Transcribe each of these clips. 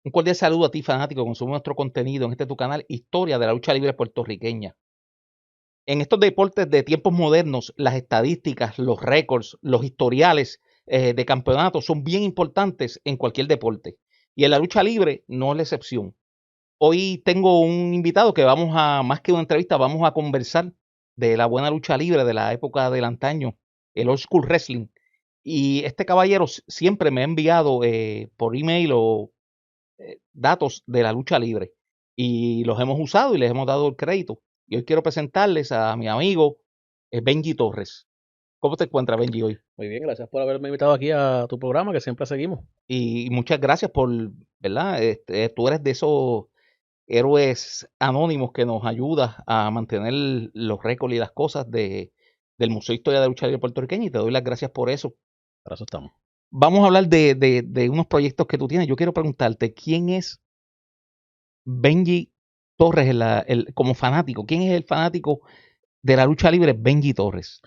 Un cordial saludo a ti, fanático, que consume nuestro contenido en este tu canal, Historia de la Lucha Libre Puertorriqueña. En estos deportes de tiempos modernos, las estadísticas, los récords, los historiales de campeonatos son bien importantes en cualquier deporte. Y en la lucha libre no es la excepción. Hoy tengo un invitado que más que una entrevista, vamos a conversar de la buena lucha libre de la época del antaño, el old school wrestling. Y este caballero siempre me ha enviado por email o datos de la lucha libre y los hemos usado y les hemos dado el crédito. Y hoy quiero presentarles a mi amigo Benji Torres. ¿Cómo te encuentras, Benji, hoy? Muy bien, gracias por haberme invitado aquí a tu programa, que siempre seguimos. Y muchas gracias por, ¿verdad? Tú eres de esos héroes anónimos que nos ayudas a mantener los récords y las cosas del Museo de Historia de la Lucha Libre Puertorriqueña y te doy las gracias por eso. Para eso estamos. Vamos a hablar de unos proyectos que tú tienes. Yo quiero preguntarte, ¿quién es Benji Torres como fanático? ¿Quién es el fanático de la lucha libre? Benji Torres.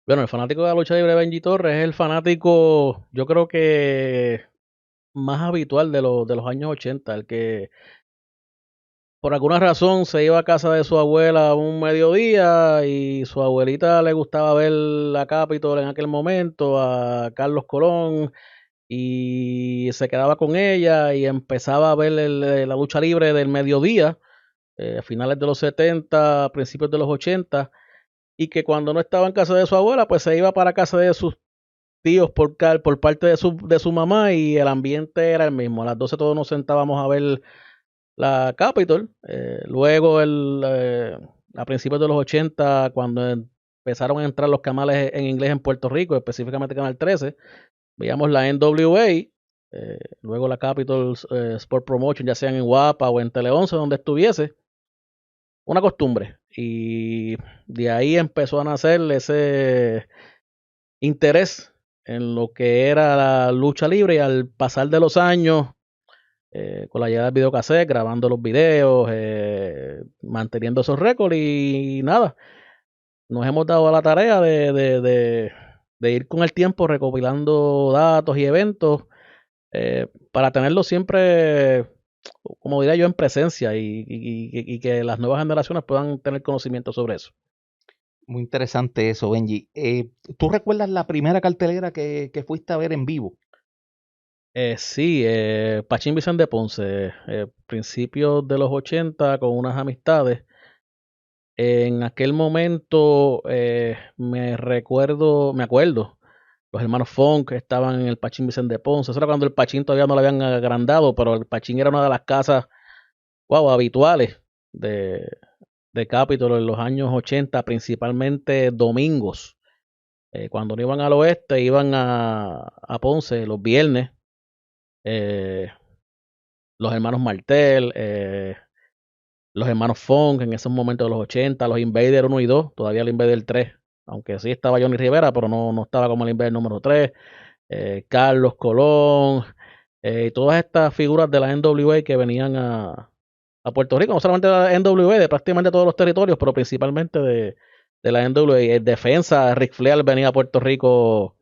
Bueno, el fanático de la lucha libre Benji Torres es el fanático, yo creo que más habitual de los años 80, el que por alguna razón se iba a casa de su abuela un mediodía y su abuelita le gustaba ver la Capitol en aquel momento, a Carlos Colón, y se quedaba con ella y empezaba a ver la lucha libre del mediodía, a finales de los 70, principios de los 80, y que cuando no estaba en casa de su abuela, pues se iba para casa de sus tíos por parte de su mamá, y el ambiente era el mismo. A las 12 todos nos sentábamos a ver la Capitol. Luego, a principios de los 80, cuando empezaron a entrar los canales en inglés en Puerto Rico, específicamente Canal 13, veíamos la NWA, luego la Capitol Sport Promotion, ya sean en Guapa o en Tele 11, donde estuviese. Una costumbre. Y de ahí empezó a nacer ese interés en lo que era la lucha libre, y al pasar de los años, con la llegada del videocassette, grabando los videos, manteniendo esos récords, y nada, nos hemos dado a la tarea de ir con el tiempo recopilando datos y eventos, para tenerlo siempre, como diría yo, en presencia, y que las nuevas generaciones puedan tener conocimiento sobre eso. Muy interesante eso, Benji. ¿Tú recuerdas la primera cartelera que fuiste a ver en vivo? Sí, Pachín Vicente de Ponce, principios de los 80, con unas amistades. En aquel momento, me acuerdo, los hermanos Funk estaban en el Pachín Vicente de Ponce. Eso era cuando el Pachín todavía no lo habían agrandado, pero el Pachín era una de las casas, wow, habituales de, de Capitol en los años 80, principalmente domingos. Cuando no iban al oeste, iban a Ponce los viernes. eh, los hermanos Martel, los hermanos Funk en esos momentos de los 80, los Invader 1 y 2, todavía el Invader 3, aunque sí estaba Johnny Rivera, pero no estaba como el Invader número 3, Carlos Colón, todas estas figuras de la NWA que venían a Puerto Rico, no solamente de la NWA, de prácticamente todos los territorios, pero principalmente de la NWA. En defensa, Ric Flair venía a Puerto Rico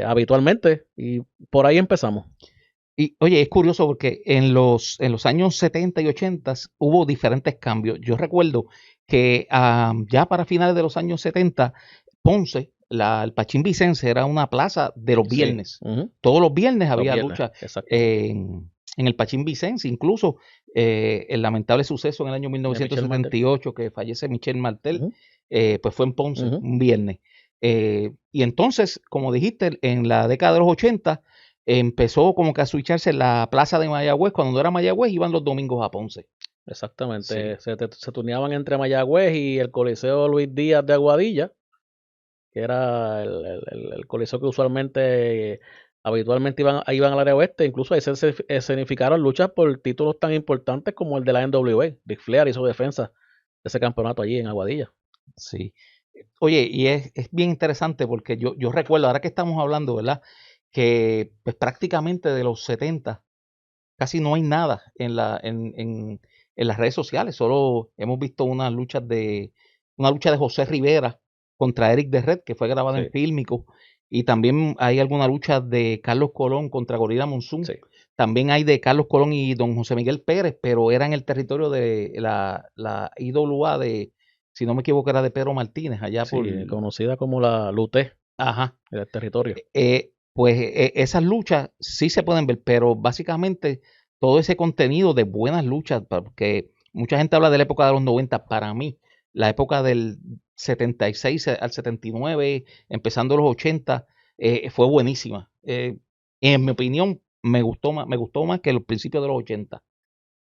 habitualmente, y por ahí empezamos. Y oye, es curioso porque en los años 70 y 80 hubo diferentes cambios. Yo recuerdo que ya para finales de los años 70, Ponce, el Pachín Vicente era una plaza de los Sí, viernes. Todos los viernes los había viernes, lucha exactamente. en el Pachín Vicente. Incluso el lamentable suceso en el año De Michelle Martel. 1978 que fallece Michel Martel, Ujú, pues fue en Ponce, ujú. un viernes. Y entonces, como dijiste, en la década de los 80 empezó como que a switcharse la plaza de Mayagüez. Cuando no era Mayagüez, iban los domingos a Ponce. Sí. Exactamente, se turneaban entre Mayagüez y el Coliseo Luis Díaz de Aguadilla, que era el coliseo que usualmente, habitualmente iban al área oeste. Incluso ahí se escenificaron luchas por títulos tan importantes como el de la NWA. Ric Flair hizo defensa de ese campeonato allí en Aguadilla. Sí. Oye, y es bien interesante porque yo recuerdo, ahora que estamos hablando, ¿verdad? Que pues prácticamente de los 70 casi no hay nada en las redes sociales. Solo hemos visto una lucha de José Rivera contra Eric de Red, que fue grabada en Sí, Fílmico. Y también hay alguna lucha de Carlos Colón contra Gorila Monsoon. sí. También hay de Carlos Colón y don José Miguel Pérez, pero era en el territorio de la IWA de, si no me equivoco, era de Pedro Martínez, allá por... Sí, conocida como la LUTE Ajá. del territorio. Pues esas luchas sí se pueden ver, pero básicamente todo ese contenido de buenas luchas, porque mucha gente habla de la época de los 90, para mí, la época del 76 al 79, empezando los 80, fue buenísima. En mi opinión, me gustó más que los principios de los 80.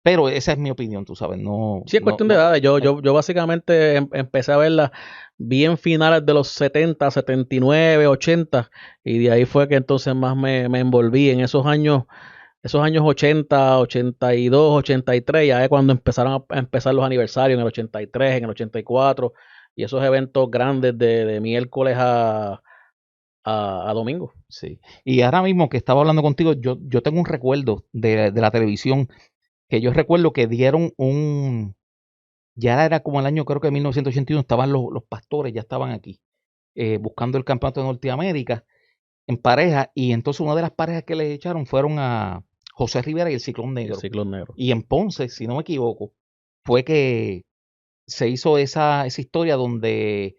Pero esa es mi opinión, tú sabes, no, Sí, es no, cuestión de no, edades. Yo básicamente empecé a verla bien finales de los 70, 79, 80, y de ahí fue que entonces más me envolví en esos años 80, 82, 83, ya es cuando empezaron a empezar los aniversarios en el 83, en el 84, y esos eventos grandes de miércoles a domingo. sí. Y ahora mismo que estaba hablando contigo, yo tengo un recuerdo de la televisión que yo recuerdo que dieron ya era como el año, creo que 1981, estaban los pastores, ya estaban aquí, buscando el campeonato de Norteamérica en pareja, y entonces una de las parejas que les echaron fueron a José Rivera y el Ciclón El Negro. Ciclón Negro. Y en Ponce, si no me equivoco, fue que se hizo esa historia donde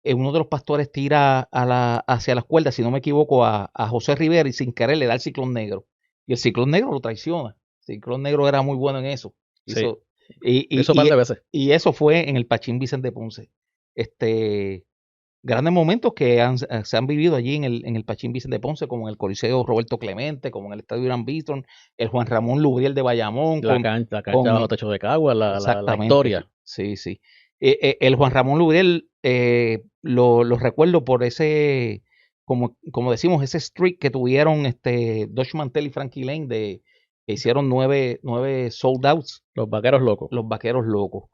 uno de los pastores tira hacia las cuerdas, si no me equivoco, a José Rivera y sin querer le da el Ciclón Negro. Y el Ciclón Negro lo traiciona. El Ciclón Negro era muy bueno en eso. Sí, Hizo, y, eso un par y, de y, veces. y eso fue en el Pachín Vicente Ponce. Este, grandes momentos que se han vivido allí en el Pachín Vicente Ponce, como en el Coliseo Roberto Clemente, como en el Estadio Irán Bithorn, el Juan Ramón Lubriel de Bayamón, La cancha bajo techo de Cagua, la exactamente, historia. sí, sí. El Juan Ramón Lubriel, lo recuerdo por ese, como decimos, ese streak que tuvieron Dutch Mantel y Frankie Lane, que hicieron nueve sold outs, Los vaqueros locos. los vaqueros locos.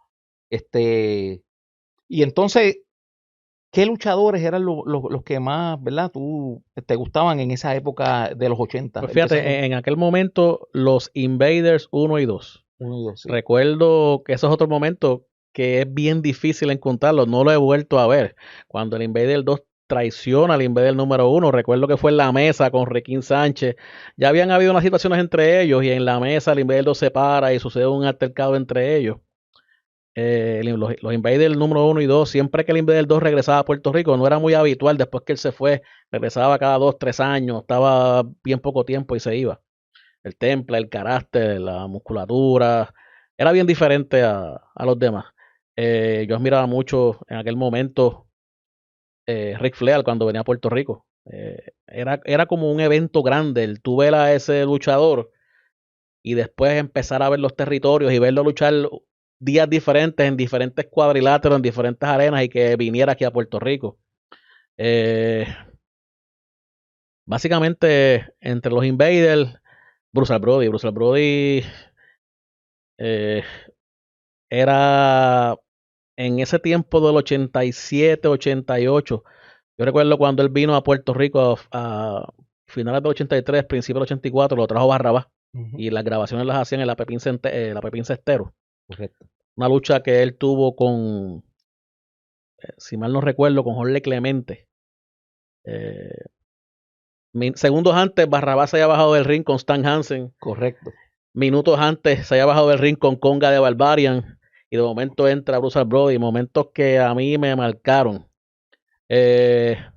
Y entonces, ¿qué luchadores eran los que más, verdad, tú te gustaban en esa época de los 80? Pues fíjate, en aquel momento los Invaders 1 y 2. Uno y dos, sí. Recuerdo que esos otros momentos que es bien difícil encontrarlos, no lo he vuelto a ver. Cuando el Invader 2 traiciona al Invader número 1, recuerdo que fue en la mesa con Requín Sánchez. Ya habían habido unas situaciones entre ellos y en la mesa el Invader 2 se para y sucede un altercado entre ellos. Los Invaders número 1 y 2, siempre que el Invader 2 regresaba a Puerto Rico, no era muy habitual después que él se fue, regresaba cada 2, 3 años, estaba bien poco tiempo y se iba. El temple, el carácter, la musculatura, era bien diferente a los demás. Yo admiraba mucho en aquel momento Ric Flair cuando venía a Puerto Rico. Era como un evento grande el tú ver a ese luchador y después empezar a ver los territorios y verlo luchar días diferentes en diferentes cuadriláteros, en diferentes arenas y que viniera aquí a Puerto Rico. Básicamente, entre los Invaders, Bruce Brody eh, era en ese tiempo del 87, 88. Yo recuerdo cuando él vino a Puerto Rico a finales del 83, principios del 84, lo trajo Barrabás. Y las grabaciones las hacían en la Pepín Cestero. Correcto. Una lucha que él tuvo con, si mal no recuerdo, con Jorge Clemente. Segundos antes, Barrabás se había bajado del ring con Stan Hansen. Correcto. Minutos antes se había bajado del ring con Conga de Barbarian. Y de momento entra Bruce Brody. Momentos que a mí me marcaron.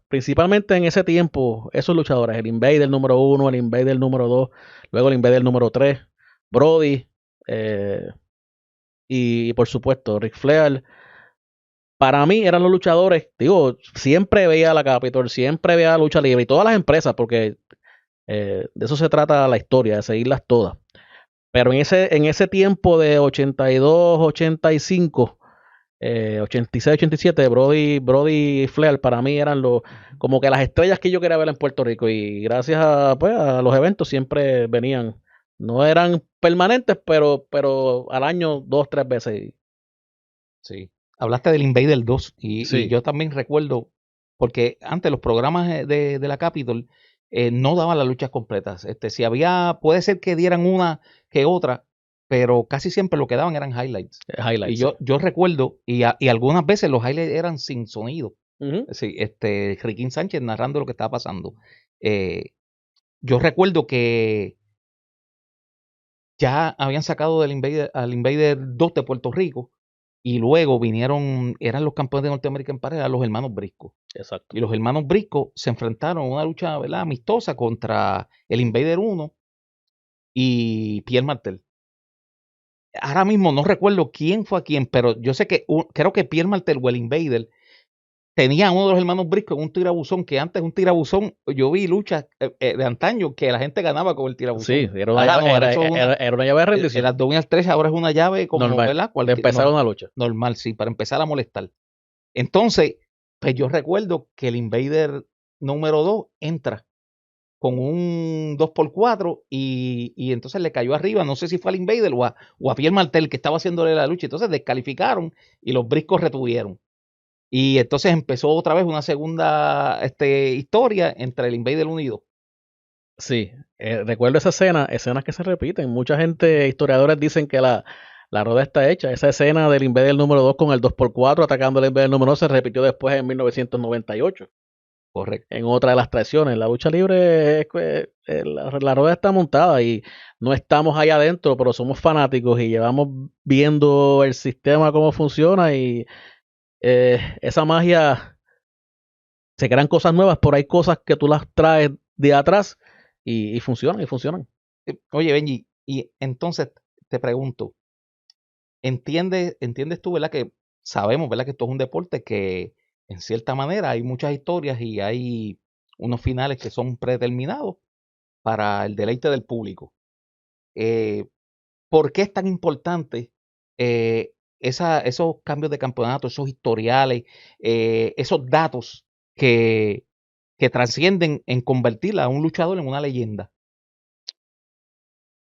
Principalmente en ese tiempo, esos luchadores, el Invader número 1, el Invader número 2, luego el Invader número 3, Brody, y por supuesto Ric Flair. Para mí eran los luchadores, digo, siempre veía la Capitol, siempre veía la lucha libre y todas las empresas, porque de eso se trata la historia, de seguirlas todas. Pero en ese tiempo de 82, 85, 86, 87, Brody y Flair para mí eran como que las estrellas que yo quería ver en Puerto Rico. Y gracias a los eventos siempre venían. No eran permanentes, pero al año 2, 3 veces. Sí. Hablaste del Invader 2 y Sí. yo también recuerdo, porque antes los programas de la Capitol no daban las luchas completas. Si había, puede ser que dieran una que otra, pero casi siempre lo que daban eran highlights. Highlights. Y yo recuerdo, y algunas veces los highlights eran sin sonido. Sí, Riquín Sánchez narrando lo que estaba pasando. Yo recuerdo que ya habían sacado al Invader 2 de Puerto Rico y luego vinieron, eran los campeones de Norteamérica en pareja, los hermanos Briscoe. Exacto. Y los hermanos Briscoe se enfrentaron en una lucha, ¿verdad?, amistosa contra el Invader 1 y Pierre Martel. Ahora mismo no recuerdo quién fue a quién, pero yo sé que creo que Pierre Martel o el Invader tenía a uno de los hermanos Briscoe en un tirabuzón, que antes un tirabuzón, yo vi luchas de antaño que la gente ganaba con el tirabuzón. Sí, era una Ahora llave, no, ahora eso es una, era una llave de el rendición. abdominal 3 ahora es una llave como, Normal. ¿verdad? De empezar una lucha. Normal, sí, para empezar a molestar. Entonces, pues yo recuerdo que el Invader número 2 entra con un 2x4 y entonces le cayó arriba, no sé si fue al Invader o a Pierre Martel que estaba haciéndole la lucha. Entonces descalificaron y los Briscos retuvieron. Y entonces empezó otra vez una segunda historia entre el Invader 1 y 2. Sí, recuerdo esa escena, escenas que se repiten. Mucha gente, historiadores dicen que la rueda está hecha. Esa escena del Invader número 2 con el 2x4 atacando al Invader número 2 se repitió después en 1998. Correcto. En otra de las traiciones. La lucha libre, la rueda está montada y no estamos allá adentro, pero somos fanáticos y llevamos viendo el sistema cómo funciona y esa magia, se crean cosas nuevas, pero hay cosas que tú las traes de atrás y funcionan. Oye, Benji, y entonces te pregunto, ¿entiendes tú, verdad? Que sabemos, ¿verdad? Que esto es un deporte que en cierta manera hay muchas historias y hay unos finales que son predeterminados para el deleite del público. Eh, ¿Por qué es tan importante esos cambios de campeonato, esos historiales, esos datos que, que trascienden en convertir a un luchador en una leyenda?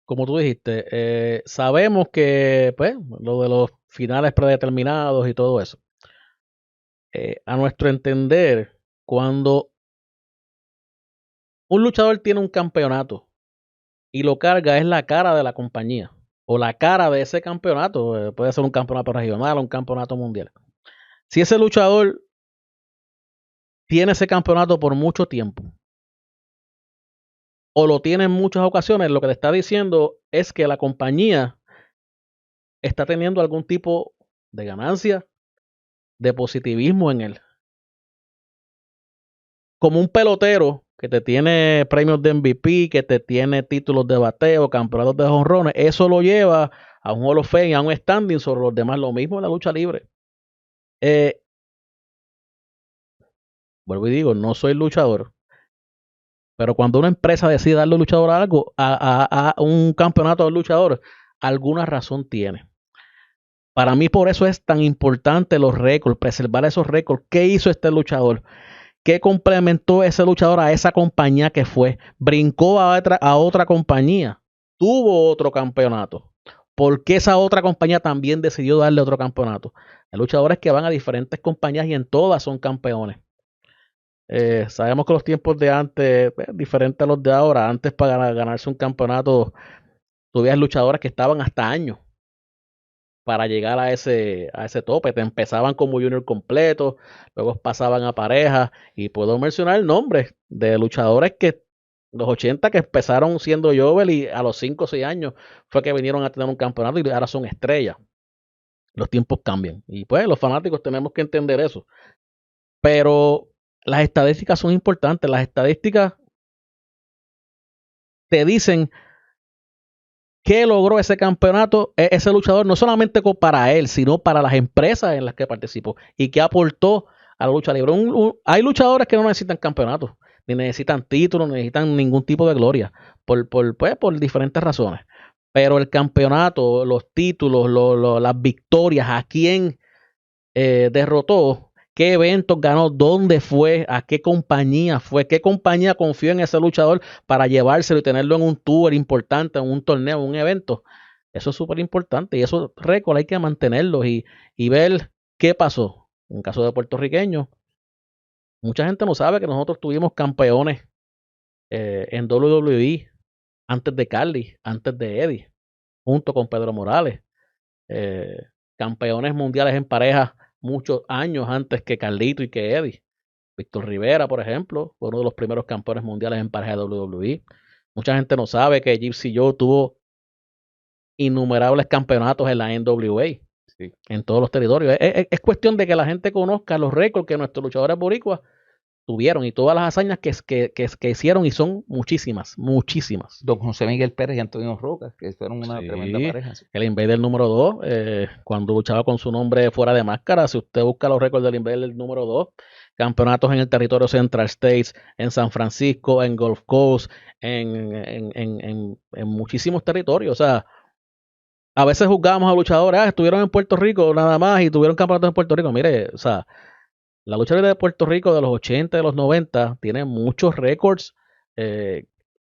Como tú dijiste, sabemos que pues, lo de los finales predeterminados y todo eso. A nuestro entender, cuando un luchador tiene un campeonato y lo carga, es la cara de la compañía o la cara de ese campeonato. Puede ser un campeonato regional o un campeonato mundial. Si ese luchador tiene ese campeonato por mucho tiempo o lo tiene en muchas ocasiones, lo que te está diciendo es que la compañía está teniendo algún tipo de ganancia, de positivismo en él. Como un pelotero que te tiene premios de MVP, que te tiene títulos de bateo, campeonatos de jonrones, eso lo lleva a un Hall of Fame, a un standing sobre los demás. Lo mismo en la lucha libre. Vuelvo y digo, no soy luchador, pero cuando una empresa decide darle un luchador a algo, a un campeonato de luchador, alguna razón tiene. Para mí por eso es tan importante los récords, preservar esos récords. ¿Qué hizo este luchador? ¿Qué complementó ese luchador a esa compañía que fue? Brincó a otra compañía, tuvo otro campeonato. ¿Por qué esa otra compañía también decidió darle otro campeonato? Hay luchadores que van a diferentes compañías y en todas son campeones. Sabemos que los tiempos de antes, diferentes a los de ahora, antes para ganarse un campeonato, tuvías luchadores que estaban hasta años para llegar a ese tope. Te empezaban como junior completo, luego pasaban a pareja y puedo mencionar nombres de luchadores que los 80 que empezaron siendo joven y a los 5 o 6 años fue que vinieron a tener un campeonato y ahora son estrellas. Los tiempos cambian y pues los fanáticos tenemos que entender eso. Pero las estadísticas son importantes. Las estadísticas te dicen qué logró ese campeonato, ese luchador, no solamente para él, sino para las empresas en las que participó y qué aportó a la lucha libre. Hay luchadores que no necesitan campeonatos, ni necesitan títulos, ni necesitan ningún tipo de gloria, por diferentes razones. Pero el campeonato, los títulos, las victorias, a quién derrotó, qué eventos ganó, dónde fue, a qué compañía fue, qué compañía confió en ese luchador para llevárselo y tenerlo en un tour importante, en un torneo, en un evento. Eso es súper importante y esos récords hay que mantenerlos y ver qué pasó. En el caso de puertorriqueños, mucha gente no sabe que nosotros tuvimos campeones en WWE antes de Carly, antes de Eddie, junto con Pedro Morales. Eh, Campeones mundiales en pareja muchos años antes que Carlito y que Eddie. Víctor Rivera, por ejemplo, fue uno de los primeros campeones mundiales en pareja de WWE. Mucha gente no sabe que Gypsy Joe tuvo innumerables campeonatos en la NWA, Sí. en todos los territorios. Es cuestión de que la gente conozca los récords que nuestros luchadores boricuas tuvieron y todas las hazañas que hicieron, y son muchísimas. Don José Miguel Pérez y Antonio Roca, que fueron una tremenda Sí, pareja. Sí. el Invader número 2, cuando luchaba con su nombre fuera de máscara, si usted busca los récords del Invader número 2, campeonatos en el territorio Central States, en San Francisco, en Gulf Coast, en muchísimos territorios. O sea, a veces juzgábamos a luchadores, estuvieron en Puerto Rico nada más y tuvieron campeonatos en Puerto Rico. Mire, o sea, la lucha libre de Puerto Rico de los 80 y de los 90 tiene muchos récords,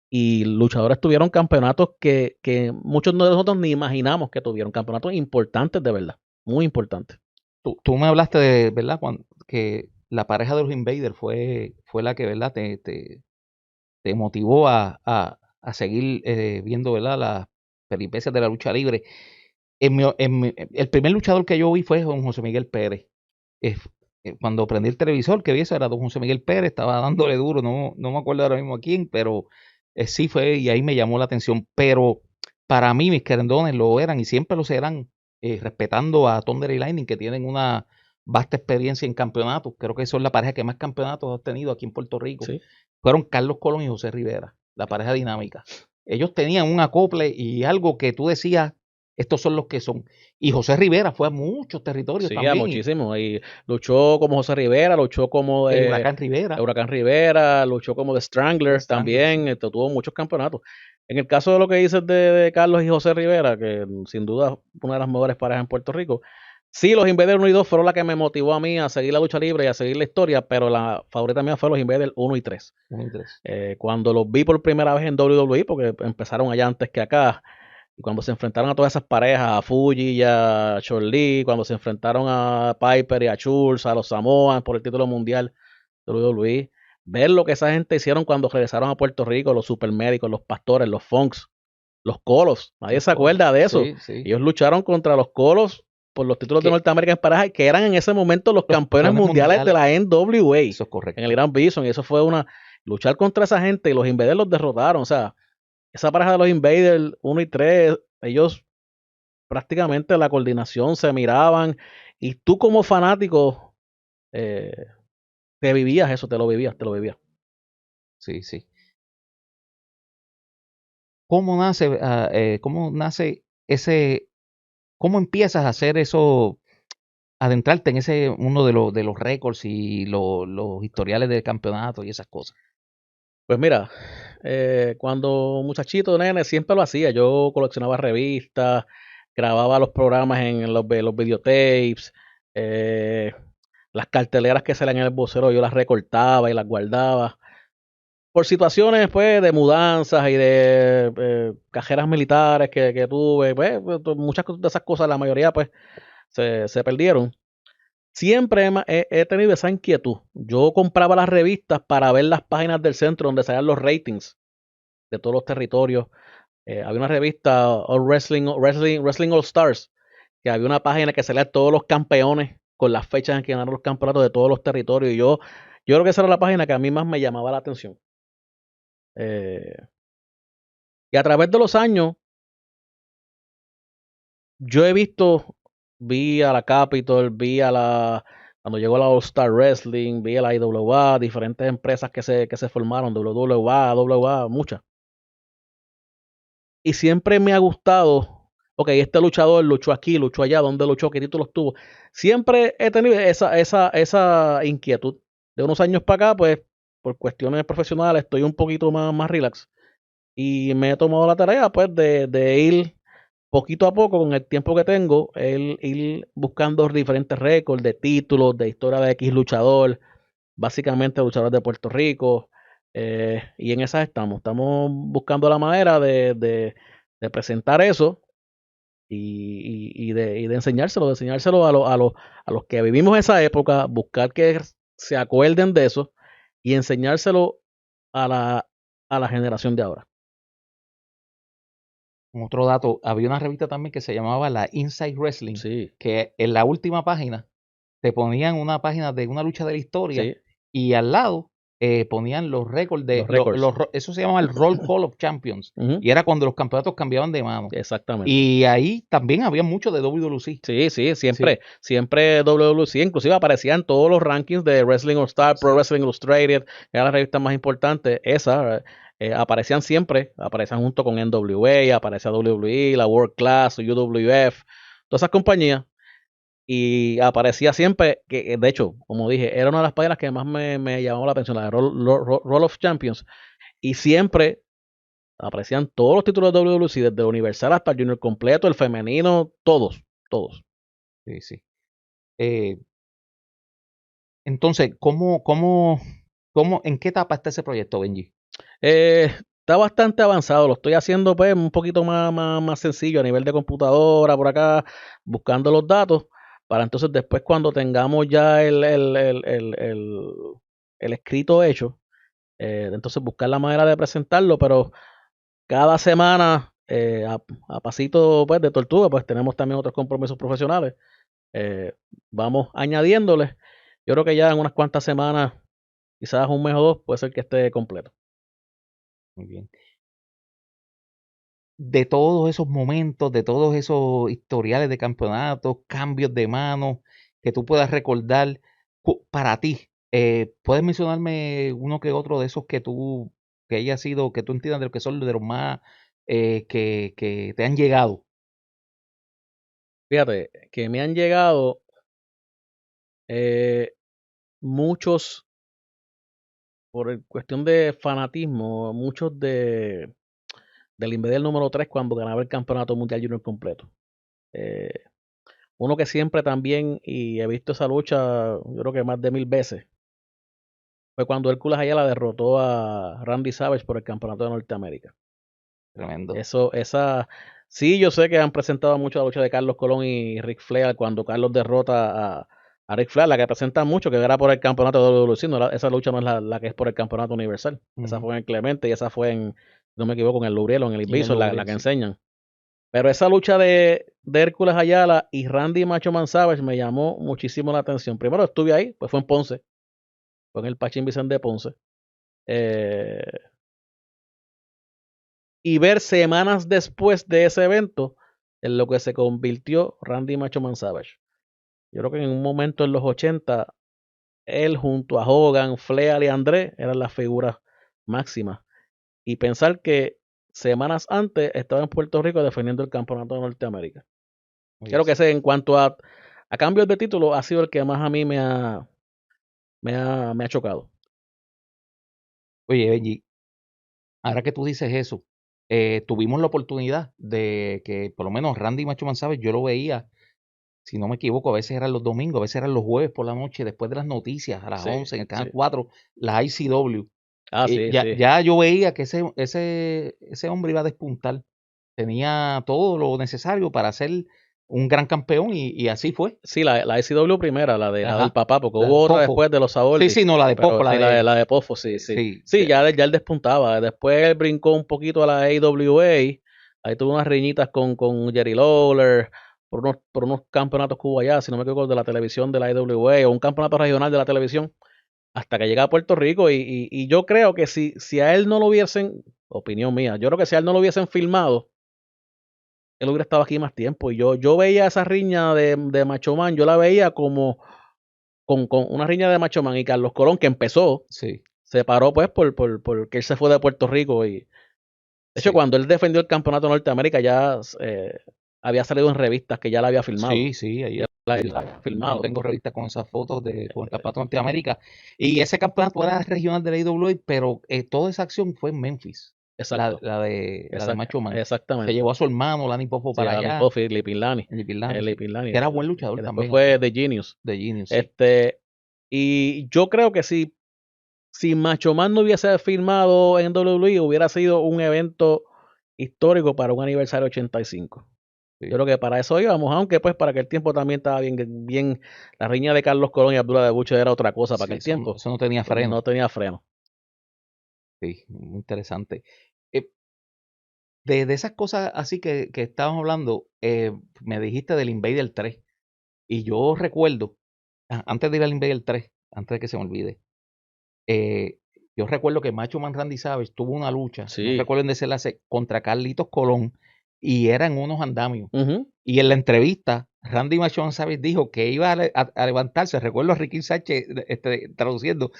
y luchadores tuvieron campeonatos que muchos de nosotros ni imaginamos que tuvieron, campeonatos importantes de verdad, muy importantes. Tú me hablaste de, ¿verdad? Que la pareja de los Invaders fue la que, ¿verdad? Te motivó a seguir viendo, ¿verdad? Las peripecias de la lucha libre. El primer luchador que yo vi fue don José Miguel Pérez. Cuando prendí el televisor, que vi eso era don José Miguel Pérez, estaba dándole duro, no me acuerdo ahora mismo a quién, pero sí fue, y ahí me llamó la atención. Pero para mí, mis querendones lo eran y siempre lo serán, respetando a Thunder y Lightning, que tienen una vasta experiencia en campeonatos. Creo que son la pareja que más campeonatos ha tenido aquí en Puerto Rico. Sí. Fueron Carlos Colón y José Rivera, la pareja dinámica. Ellos tenían un acople y algo que tú decías, estos son los que son. Y José Rivera fue a muchos territorios Sí, también. a muchísimos. Y luchó como José Rivera, luchó como El Huracán Rivera. Huracán Rivera, luchó como The Strangler, también, tuvo muchos campeonatos. En el caso de lo que dices de Carlos y José Rivera, que sin duda una de las mejores parejas en Puerto Rico, sí, los Invaders 1 y 2 fueron la que me motivó a mí a seguir la lucha libre y a seguir la historia, pero la favorita mía fue los Invaders 1 y 3. 1 y 3. Cuando los vi por primera vez en WWE, porque empezaron allá antes que acá, y cuando se enfrentaron a todas esas parejas, a Fuji y a Chun-Li, cuando se enfrentaron a Piper y a Schultz, a los Samoans por el título mundial de WWE, ver lo que esa gente hicieron cuando regresaron a Puerto Rico, los supermédicos, los pastores, los Funks, los Colos, nadie se acuerda de eso. Sí. Ellos lucharon contra los Colos por los títulos de Norteamérica en pareja, que eran en ese momento los campeones mundiales de la NWA. Eso es correcto. En el Grand Bison, y eso fue luchar contra esa gente, y los Invaders los derrotaron. O sea, esa pareja de los Invaders 1 y 3, ellos prácticamente la coordinación se miraban, y tú como fanático te vivías eso, te lo vivías. Sí. ¿Cómo nace ese, cómo empiezas a hacer eso, adentrarte en ese mundo de los récords y los historiales de campeonato y esas cosas? Pues mira, cuando muchachito, nene, siempre lo hacía. Yo coleccionaba revistas, grababa los programas en los videotapes, las carteleras que salían en el vocero yo las recortaba y las guardaba. Por situaciones, pues, de mudanzas y de cajeras militares que tuve, pues, muchas de esas cosas, la mayoría, pues, se perdieron. Siempre he tenido esa inquietud. Yo compraba las revistas para ver las páginas del centro donde salían los ratings de todos los territorios. Había una revista, Wrestling All Stars, que había una página que salía todos los campeones con las fechas en que ganaron los campeonatos de todos los territorios. Y yo creo que esa era la página que a mí más me llamaba la atención. Y a través de los años, yo vi a la Capitol, cuando llegó la All Star Wrestling, vi a la IWA, diferentes empresas que se formaron, WWA, muchas. Y siempre me ha gustado, ok, este luchador luchó aquí, luchó allá, ¿dónde luchó? ¿Qué títulos tuvo? Siempre he tenido esa inquietud. De unos años para acá, pues, por cuestiones profesionales, estoy un poquito más relax. Y me he tomado la tarea, pues, de ir poquito a poco, con el tiempo que tengo, ir buscando diferentes récords de títulos, de historia de X luchador, básicamente luchadores de Puerto Rico, y en esas estamos buscando la manera de presentar eso y de enseñárselo, a los que vivimos esa época, buscar que se acuerden de eso y enseñárselo a la generación de ahora. Otro dato, había una revista también que se llamaba la Inside Wrestling, Sí. que en la última página te ponían una página de una lucha de la historia, Sí. y al lado ponían los récords de Los récords. eso se llama el Roll Call of Champions, Ujú, y era cuando los campeonatos cambiaban de mano. exactamente. Y ahí también había mucho de WWC. Sí, Sí, siempre WWC, inclusive aparecían todos los rankings de Wrestling All Star, Pro sí, Wrestling Illustrated, que eran las revistas más importantes, esas aparecían siempre, aparecían junto con NWA, aparecía WWE, la World Class, UWF, todas esas compañías, y aparecía siempre, que de hecho, como dije, era una de las páginas que más me llamaba la atención, la de Roll of Champions, y siempre aparecían todos los títulos de WWC, desde el Universal hasta el Junior completo, el femenino, todos. sí, sí. Eh, entonces, ¿en qué etapa está ese proyecto, Benji? Está bastante avanzado, lo estoy haciendo pues un poquito más sencillo a nivel de computadora por acá, buscando los datos, para entonces después cuando tengamos ya el escrito hecho, entonces buscar la manera de presentarlo, pero cada semana a pasito pues de tortuga, pues tenemos también otros compromisos profesionales, eh, vamos añadiéndoles, yo creo que ya en unas cuantas semanas, quizás un mes o dos, puede ser que esté completo. Muy bien. De todos esos momentos, de todos esos historiales de campeonatos, cambios de mano que tú puedas recordar para ti, ¿puedes mencionarme uno que otro de esos que haya sido, que tú entiendas de lo que son de los más que te han llegado? Fíjate, que me han llegado eh, muchos, cuestión de fanatismo, muchos del Invader número 3 cuando ganaba el campeonato mundial junior completo. Eh, uno que siempre también, y he visto esa lucha, yo creo que más de 1000 veces, fue cuando Hércules Ayala derrotó a Randy Savage por el campeonato de Norteamérica. Tremendo. Sí, yo sé que han presentado mucho la lucha de Carlos Colón y Ric Flair cuando Carlos derrota a Ric Flair, la que presentan mucho, que era por el campeonato de WWC, esa lucha no es la que es por el campeonato universal. Esa Ujú. fue en el Clemente y esa fue no me equivoco, en el Lubriel o en el En el Inviso, la Lourdes, que sí. enseñan. Pero esa lucha de Hércules Ayala y Randy Macho Man Savage me llamó muchísimo la atención. Primero estuve ahí, pues fue en Ponce, fue en el Pachín Vicente de Ponce. Eh, y ver semanas después de ese evento en lo que se convirtió Randy Macho Man Savage. Yo creo que en un momento en los 80, él junto a Hogan, Flair y André eran las figuras máximas. Y pensar que semanas antes estaba en Puerto Rico defendiendo el campeonato de Norteamérica. Oye, Creo que sí. ese en cuanto a cambios de título ha sido el que más a mí me ha chocado. Oye, Benji, ahora que tú dices eso, tuvimos la oportunidad de que por lo menos Randy Macho Man Savage, yo lo veía, si no me equivoco, a veces eran los domingos, a veces eran los jueves por la noche, después de las noticias, a las Sí, 11 en el sí. canal 4 la ICW. Sí, Ya, sí. ya yo veía que ese hombre iba a despuntar. Tenía todo lo necesario para ser un gran campeón y así fue. Sí, la ICW primera, la del Ajá. papá, porque La de hubo otra Pofo. después de los Sí, Saordi, sí, no, la de pero Pofo, sí, la de Poffo, sí, sí. sí, Sí, ya él despuntaba. Después él brincó un poquito a la AWA, ahí tuvo unas riñitas con Jerry Lawler, por unos campeonatos que hubo allá, si no me equivoco, de la televisión de la AWA, o un campeonato regional de la televisión, hasta que llega a Puerto Rico, y yo creo que si a él no lo hubiesen, opinión mía, yo creo que si a él no lo hubiesen filmado, él hubiera estado aquí más tiempo, y yo veía esa riña de Macho Man, yo la veía como con una riña de Macho Man y Carlos Colón, que empezó, sí, se paró pues porque él se fue de Puerto Rico y de hecho sí. cuando él defendió el campeonato de Norteamérica ya había salido en revistas que ya la había filmado. Sí, sí, ahí La había yo filmado. tengo revistas con esas fotos con el campeonato de Norteamérica. Y ese campeonato era regional de la IWA, pero toda esa acción fue en Memphis, Exacto. la de Macho Man. Se Exactamente. llevó a su hermano, Lanny Poffo, Sí, para a allá, Lipoffi, Lipinlani. sí, Lipinlani, que era buen luchador que después también, fue The Genius. de Genius, sí. Y yo creo que si Macho Man no hubiese filmado en WWE, hubiera sido un evento histórico para un aniversario 85. Sí. Yo creo que para eso íbamos, aunque pues para aquel tiempo también estaba bien, la riña de Carlos Colón y Abdullah de Buche era otra cosa para Sí, aquel tiempo, eso no tenía pues freno. no tenía freno. Sí, muy interesante. Eh, de esas cosas así que estábamos hablando, me dijiste del Invader 3. Y yo recuerdo, antes de ir al Invader 3, antes de que se me olvide, yo recuerdo que Macho Man Randy Savage tuvo una lucha, no Sí. recuerdo en desenlace, contra Carlitos Colón, y eran unos andamios. Ujú. Y en la entrevista, Randy Macho Man Savage dijo que iba a levantarse, recuerdo a Ricky Sánchez traduciendo,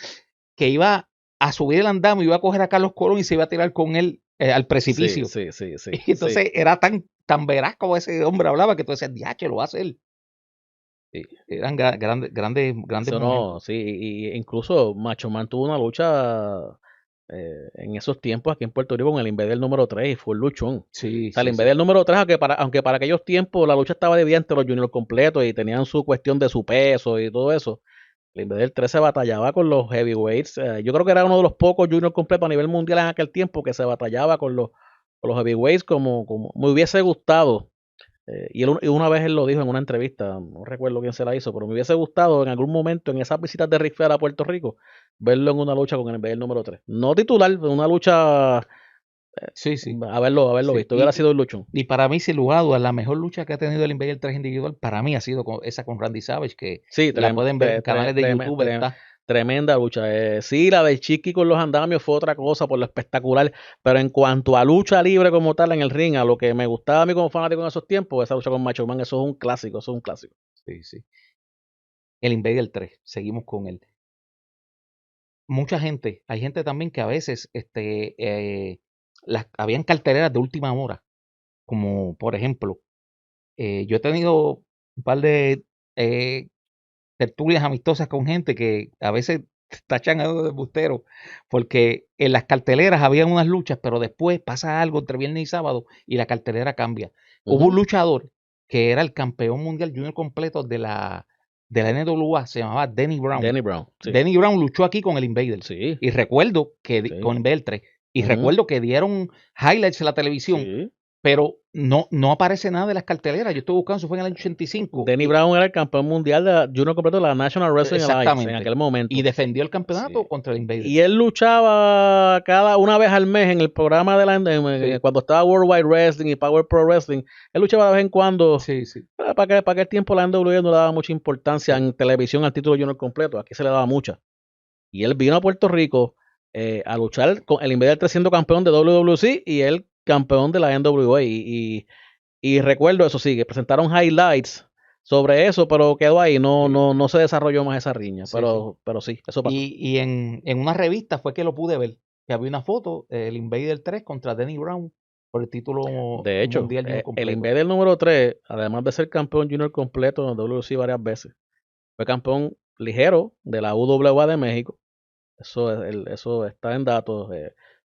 que iba a subir el andamio, iba a coger a Carlos Colón y se iba a tirar con él al Sí, precipicio. sí, sí, sí. Y entonces era tan veraz como ese hombre hablaba que tú decías, diache, lo va a hacer. Eran grandes Eso momentos. no, sí, y incluso Macho Man tuvo una lucha en esos tiempos aquí en Puerto Rico con el Invader número 3 y fue un luchón. Sí, O sea, el sí, sí. Invader número 3, aunque para aquellos tiempos la lucha estaba dividida entre los juniors completos y tenían su cuestión de su peso y todo eso, el Invader 3 se batallaba con los heavyweights. Yo creo que era uno de los pocos juniors completos a nivel mundial en aquel tiempo que se batallaba con los heavyweights como me hubiese gustado. Y una vez él lo dijo en una entrevista, no recuerdo quién se la hizo, pero me hubiese gustado en algún momento en esas visitas de Ric Flair a Puerto Rico verlo en una lucha con el Invader número 3. No titular, pero una lucha, Sí, sí. haberlo Sí. visto, hubiera sido el luchón. Y para mí, sin lugar a dudas, la mejor lucha que ha tenido el Invader 3 individual, para mí ha sido esa con Randy Savage, que Sí, la pueden ver en canales de YouTube. Está. tremenda lucha. Sí, la de Chiqui con los andamios fue otra cosa por lo espectacular, pero en cuanto a lucha libre como tal en el ring, a lo que me gustaba a mí como fanático en esos tiempos, esa lucha con Macho Man, eso es un clásico, eso es un clásico. Sí, sí. El Invader 3, seguimos con él. Mucha gente, hay gente también que a veces habían carteleras de última hora, como por ejemplo, yo he tenido un par de tertulias amistosas con gente que a veces tachan a uno de embustero, porque en las carteleras había unas luchas, pero después pasa algo entre viernes y sábado y la cartelera cambia. Hubo un luchador que era el campeón mundial junior completo de la NWA, se llamaba Denny Brown. Denny Brown, sí. Denny Brown luchó aquí con el Invader. Sí. Y recuerdo que Sí. con Invader 3. Y recuerdo que dieron highlights en la televisión. Sí. Pero no aparece nada de las carteleras. Yo estuve buscando, eso fue en el año 85. Denny Brown era el campeón mundial de junior completo de la National Wrestling Alliance en aquel momento. Y defendió el campeonato contra el Invader. Y él luchaba una vez al mes en el programa de cuando estaba Worldwide Wrestling y Power Pro Wrestling. Él luchaba de vez en cuando. Sí, sí. Para aquel tiempo la NWA no le daba mucha importancia en televisión al título junior completo. Aquí se le daba mucha. Y él vino a Puerto Rico a luchar con el Invader 3 siendo campeón de WWC y él campeón de la NWA. Y recuerdo eso, sí, que presentaron highlights sobre eso, pero quedó ahí, no se desarrolló más esa riña, pero sí, eso pasó. Y en una revista fue que lo pude ver, que había una foto, el Invader 3 contra Denny Brown por el título De hecho, mundial junior completo. el Invader número 3, además de ser campeón junior completo en WC varias veces, fue campeón ligero de la UWA de México. Eso está en datos.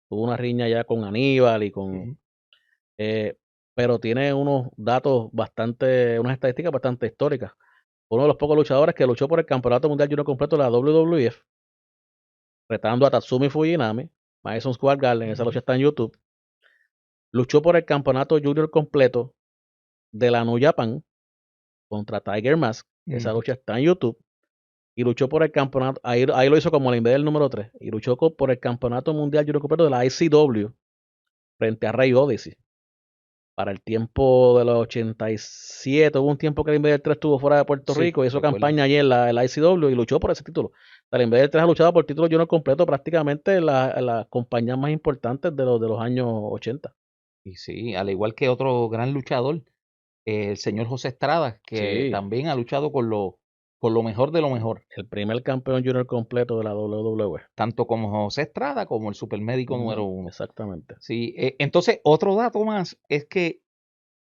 Tuvo una riña ya con Aníbal y con... pero tiene unos datos unas estadísticas bastante históricas. Uno de los pocos luchadores que luchó por el campeonato mundial junior completo de la WWF, retando a Tatsumi Fujinami, Madison Square Garden, esa lucha está en YouTube. Luchó por el campeonato junior completo de la New Japan contra Tiger Mask, esa lucha está en YouTube. Y luchó por el campeonato, ahí lo hizo como el Invader número 3, y luchó por el campeonato mundial junior completo de la ICW frente a Ray Odyssey. Para el tiempo de los 87, hubo un tiempo que el Invader 3 estuvo fuera de Puerto Rico, hizo campaña allí en la ICW y luchó por ese título. El Invader 3 ha luchado por título junior completo prácticamente en las compañías más importantes de los años 80. Y sí, al igual que otro gran luchador, el señor José Estrada, que también ha luchado por lo mejor de lo mejor. El primer campeón junior completo de la WWE. Tanto como José Estrada como el supermédico número 1. Exactamente. Sí, entonces otro dato más es que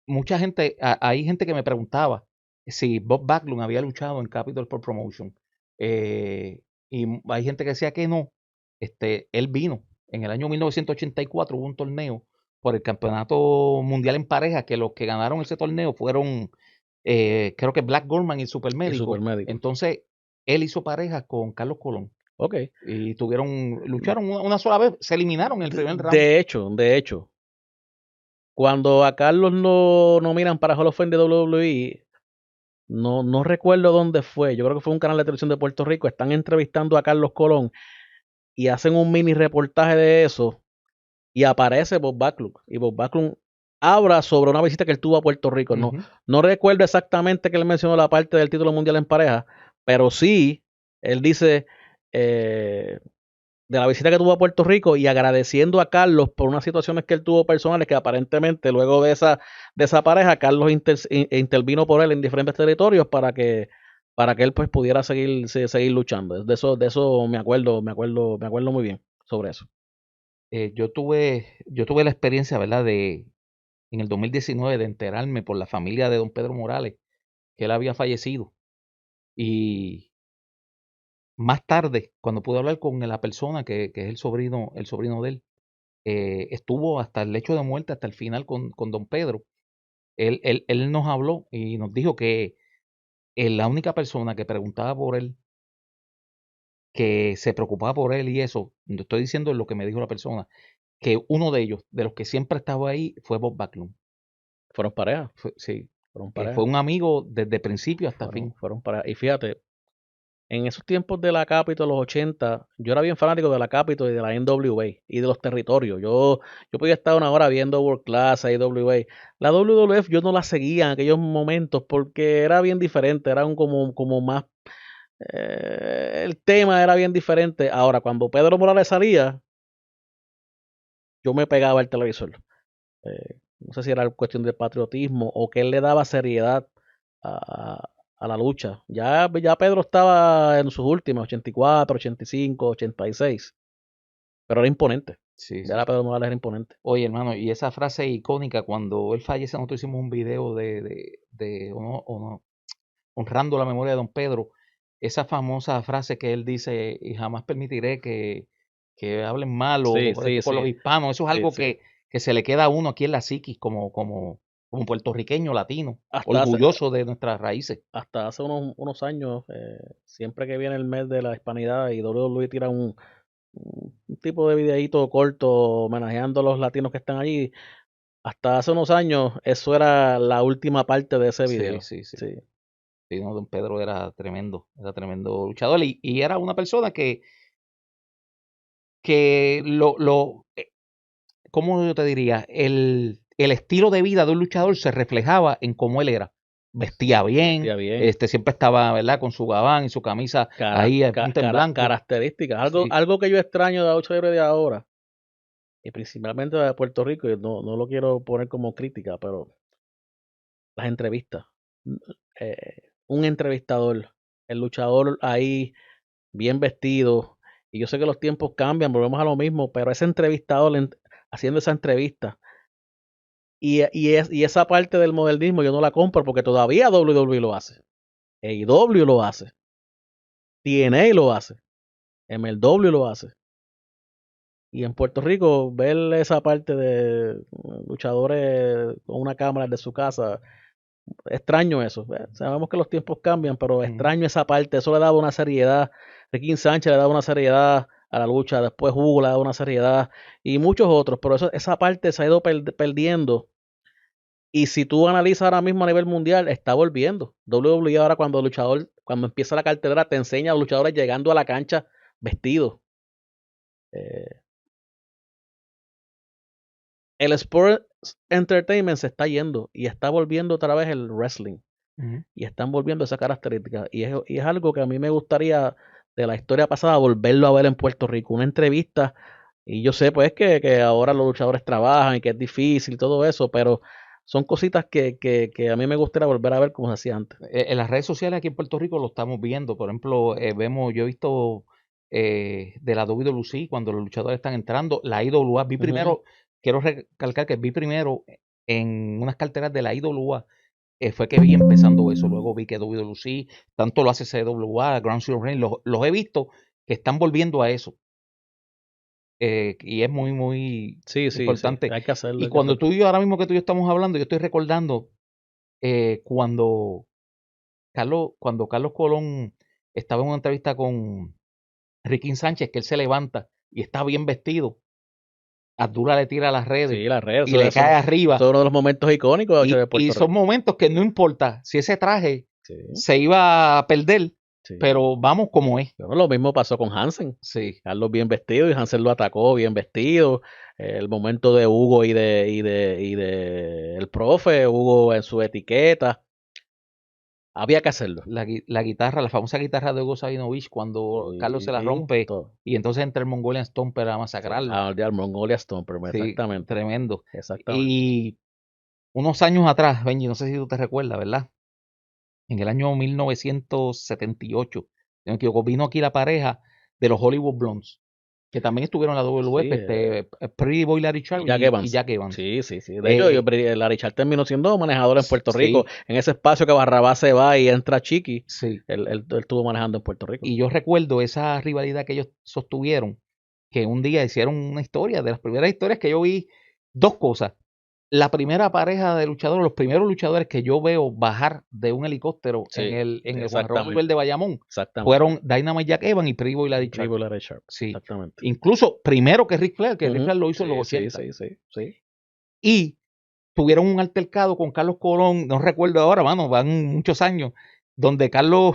mucha gente, hay gente que me preguntaba si Bob Backlund había luchado en Capitol Sport Promotion. Y hay gente que decía que no. Él vino en el año 1984, hubo un torneo por el campeonato mundial en pareja, que los que ganaron ese torneo fueron, creo que Black Gorman y Supermédico. Entonces, él hizo pareja con Carlos Colón. Ok. Y lucharon una sola vez, se eliminaron en el primer round. De hecho, cuando a Carlos no miran para Hall of Fame de WWE, no recuerdo dónde fue, yo creo que fue un canal de televisión de Puerto Rico, están entrevistando a Carlos Colón y hacen un mini reportaje de eso y aparece Bob Backlund. Y Bob Backlund habla sobre una visita que él tuvo a Puerto Rico. No recuerdo exactamente que él mencionó la parte del título mundial en pareja, pero sí, él dice, la visita que tuvo a Puerto Rico y agradeciendo a Carlos por unas situaciones que él tuvo personales que aparentemente luego de esa pareja, Carlos intervino por él en diferentes territorios para que él pues pudiera seguir luchando. De eso me acuerdo muy bien sobre eso. Yo tuve la experiencia, ¿verdad? En el 2019 de enterarme por la familia de don Pedro Morales que él había fallecido. Y más tarde, cuando pude hablar con la persona que es el sobrino de él, estuvo hasta el lecho de muerte, hasta el final con don Pedro. Él nos habló y nos dijo que la única persona que preguntaba por él, que se preocupaba por él y eso, no estoy diciendo lo que me dijo la persona, que uno de ellos, de los que siempre estaba ahí, fue Bob Backlund. Fueron pareja. Sí, Fueron que pareja. fue un amigo desde principio hasta fin. Fueron pareja. Y fíjate, en esos tiempos de la Capitol, los 80, yo era bien fanático de la Capitol y de la NWA y de los territorios. Yo podía estar una hora viendo World Class, AWA. La WWF yo no la seguía en aquellos momentos porque era bien diferente, era como más... el tema era bien diferente. Ahora, cuando Pedro Morales salía, yo me pegaba al televisor. No sé si era cuestión de patriotismo o que él le daba seriedad a la lucha. Ya Pedro estaba en sus últimas, 84, 85, 86, pero era imponente. Sí, Ya sí. la Pedro Morales era imponente. Oye, hermano, y esa frase icónica, cuando él fallece, nosotros hicimos un video honrando la memoria de don Pedro. Esa famosa frase que él dice, y jamás permitiré que hablen mal Sí, por los hispanos. Eso es algo sí. que se le queda a uno aquí en la psiquis como puertorriqueño, latino, Hasta hace, orgulloso de nuestras raíces. hasta hace unos años, siempre que viene el mes de la hispanidad y WWE tira un tipo de videíto corto homenajeando a los latinos que están allí, hasta hace unos años eso era la última parte de ese Sí, video. sí, sí. Sí. Sí, no, don Pedro era tremendo luchador y era una persona que ¿cómo yo te diría? El estilo de vida de un luchador se reflejaba en cómo él era. Vestía bien, Vestía bien. siempre estaba, ¿verdad? Con su gabán y su camisa ahí a punta en blanco. Características. Sí, Algo que yo extraño de la lucha libre de ahora, y principalmente de Puerto Rico, y no lo quiero poner como crítica, pero las entrevistas. Un entrevistador, el luchador ahí bien vestido, y yo sé que los tiempos cambian, volvemos a lo mismo, pero ese entrevistador haciendo esa entrevista, y esa parte del modernismo yo no la compro porque todavía WWE lo hace, AEW lo hace, TNA lo hace, MLW lo hace. Y en Puerto Rico, ver esa parte de luchadores con una cámara de su casa, extraño eso. Sabemos que los tiempos cambian, pero extraño esa parte. Eso le daba una seriedad. Ricky Sánchez le daba una seriedad a la lucha. Después Hugo le daba una seriedad. Y muchos otros. Pero esa parte se ha ido perdiendo. Y si tú analizas ahora mismo a nivel mundial, está volviendo. WWE ahora cuando empieza la cartelera, te enseña a los luchadores llegando a la cancha vestidos. El Sport Entertainment se está yendo y está volviendo otra vez el wrestling. Y están volviendo esa característica. Y es algo que a mí me gustaría de la historia pasada volverlo a ver en Puerto Rico. Una entrevista. Y yo sé pues que ahora los luchadores trabajan y que es difícil y todo eso, pero son cositas que a mí me gustaría volver a ver como se hacía antes. En las redes sociales aquí en Puerto Rico lo estamos viendo. Por ejemplo, yo he visto de la WWC cuando los luchadores están entrando. La IWA, vi primero, quiero recalcar que vi primero en unas carteras de la IWA. Fue que vi empezando eso. Luego vi que WWC, tanto lo hace CWA, Ground Zero Reign, los he visto que están volviendo a eso. Y es muy, muy Sí, importante. hay que hacerlo. Y cuando tú y yo, ahora mismo que tú y yo estamos hablando, yo estoy recordando cuando Carlos Colón estaba en una entrevista con Ricky Sánchez, que él se levanta y está bien vestido. Abdullah le tira a las redes Sí, las redes, y le cae arriba. eso es uno de los momentos icónicos de Puerto Y son Rico. momentos que no importa si ese traje se iba a perder, pero vamos como es. Bueno, lo mismo pasó con Hansen. Sí. Carlos bien vestido y Hansen lo atacó bien vestido. El momento de Hugo y de el profe, Hugo en su etiqueta. Había que hacerlo. La guitarra, la famosa guitarra de Hugo Sabinovich, cuando Carlos se la Y rompe todo. y entonces entra el Mongolian Stomper a masacrarlo. Al Mongolia Stomper, Sí, exactamente. tremendo. Exactamente. Y unos años atrás, Benji, no sé si tú te recuerdas, ¿verdad? En el año 1978, si no me equivoco, vino aquí la pareja de los Hollywood Blondes, que también estuvieron en la WWF, Sí, Pretty Boy Larry Charles Jack y Evans. Jack Evans. Sí. De hecho, Larry Charles terminó siendo manejador en Puerto Rico. Sí, En ese espacio que Barrabás se va y entra Chiqui, sí. él estuvo manejando en Puerto Rico. Y yo recuerdo esa rivalidad que ellos sostuvieron, que un día hicieron una historia, de las primeras historias que yo vi, dos cosas. La primera pareja de luchadores, los primeros luchadores que yo veo bajar de un helicóptero Sí, en el Juan exactamente. Roosevelt de Bayamón Exactamente. fueron Dynamite Jack Evans y Pretty Boy Larry Charles. Triple Larry Sharp. Sí. Exactamente. Incluso primero que Ric Flair, que Ric Ujú. Flair lo hizo en los Sí, 80. sí. Y tuvieron un altercado con Carlos Colón, no recuerdo ahora, mano, van muchos años, donde Carlos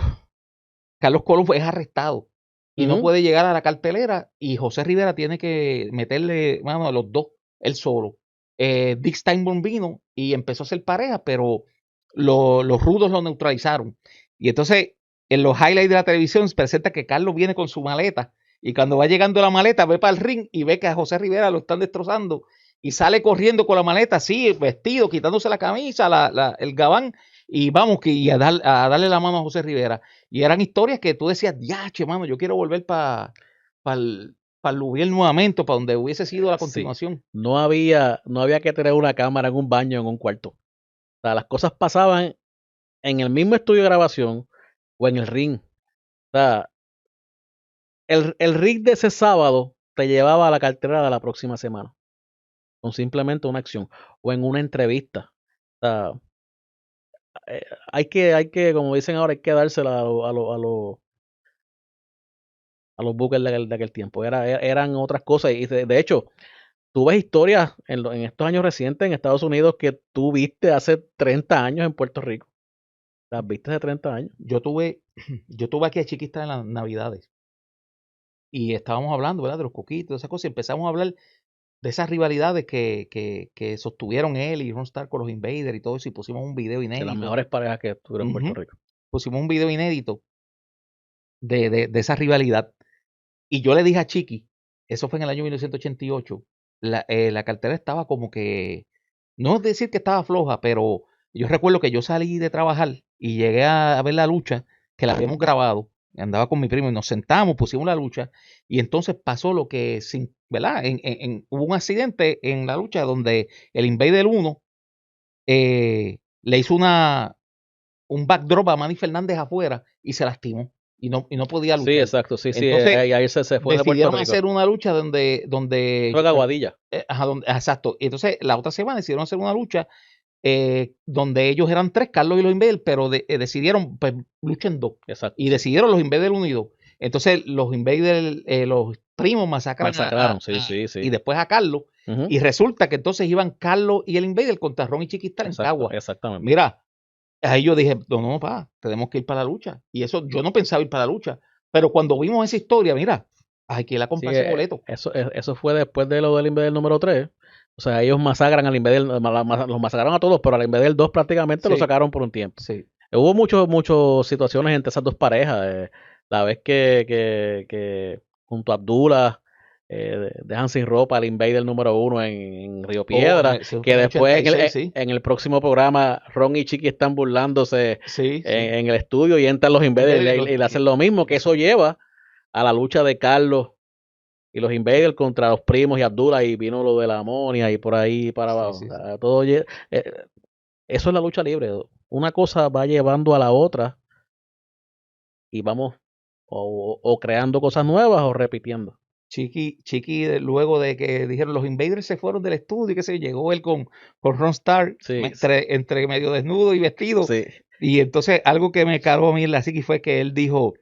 Colón es arrestado y no Ujú. puede llegar a la cartelera y José Rivera tiene que meterle mano a los dos, él solo. Dick Steinborn vino y empezó a hacer pareja, pero los rudos lo neutralizaron. Y entonces en los highlights de la televisión se presenta que Carlos viene con su maleta y cuando va llegando la maleta ve para el ring y ve que a José Rivera lo están destrozando y sale corriendo con la maleta así, vestido, quitándose la camisa, el gabán y vamos y a darle la mano a José Rivera. Y eran historias que tú decías, che, mano, yo quiero volver para el Luvier nuevamente, para donde hubiese sido la Sí. continuación. No había que tener una cámara en un baño, en un cuarto. O sea, las cosas pasaban en el mismo estudio de grabación o en el ring. O sea, el ring de ese sábado te llevaba a la cartera de la próxima semana. Con simplemente una acción. O en una entrevista. O sea, hay que, como dicen ahora, hay que dársela a los bookers de aquel tiempo. Eran otras cosas. Y de hecho, tú ves historias en estos años recientes en Estados Unidos que tú viste hace 30 años en Puerto Rico. Las viste hace 30 años. Yo tuve aquí a Chiquista en las Navidades y estábamos hablando, ¿verdad? De los coquitos, de esas cosas, y empezamos a hablar de esas rivalidades que sostuvieron él y Ron Stark con los Invaders y todo eso, y pusimos un video De las inédito. mejores parejas que tuvieron en Puerto Rico. Pusimos un video inédito de esa rivalidad. Y yo le dije a Chiqui, eso fue en el año 1988, la cartera estaba como que, no es decir que estaba floja, pero yo recuerdo que yo salí de trabajar y llegué a ver la lucha, que la habíamos grabado, andaba con mi primo y nos sentamos, pusimos la lucha, y entonces pasó lo que, ¿verdad? Hubo un accidente en la lucha donde el Invader 1 le hizo un backdrop a Manny Fernández afuera y se lastimó y no podía luchar. Sí, exacto. Sí. Entonces Ahí se fue de Puerto decidieron Rico. hacer una lucha donde Fue Aguadilla. exacto. Y entonces la otra semana decidieron hacer una lucha donde ellos eran tres, Carlos y los Invaders, pero decidieron, pues, luchen dos. Exacto. Y decidieron los Invaders unidos. Entonces los Invaders, los primos Masacraron, sí. y después a Carlos. Ujú. Y resulta que entonces iban Carlos y el Invader contra Ron y Chiquistar en Cagua. Exactamente. Mira, ahí yo dije, no, tenemos que ir para la lucha. Y eso, yo no pensaba ir para la lucha. Pero cuando vimos esa historia, mira, hay que ir a comprar ese boleto. Eso fue después de lo del Invader número 3. O sea, ellos masacran al Invader, los masacraron a todos, pero al Invader 2 prácticamente lo sacaron por un tiempo. Sí. Hubo muchas situaciones entre esas dos parejas. La vez que junto a Abdullah dejan sin ropa al Invader número 1 en Río Piedra, que después en el próximo programa Ron y Chiqui están burlándose en el estudio y entran los Invaders y le hacen lo mismo, que eso lleva a la lucha de Carlos y los Invaders contra los primos y Abdullah, y vino lo de la amonia y por ahí para abajo. Sí. Todo eso es la lucha libre. Una cosa va llevando a la otra y vamos o creando cosas nuevas o repitiendo. Chiqui, luego de que dijeron los Invaders se fueron del estudio, que se llegó él con Ron Stark, entre medio desnudo y vestido. Sí. Y entonces algo que me cargó a mí en la psiqui fue que él dijo,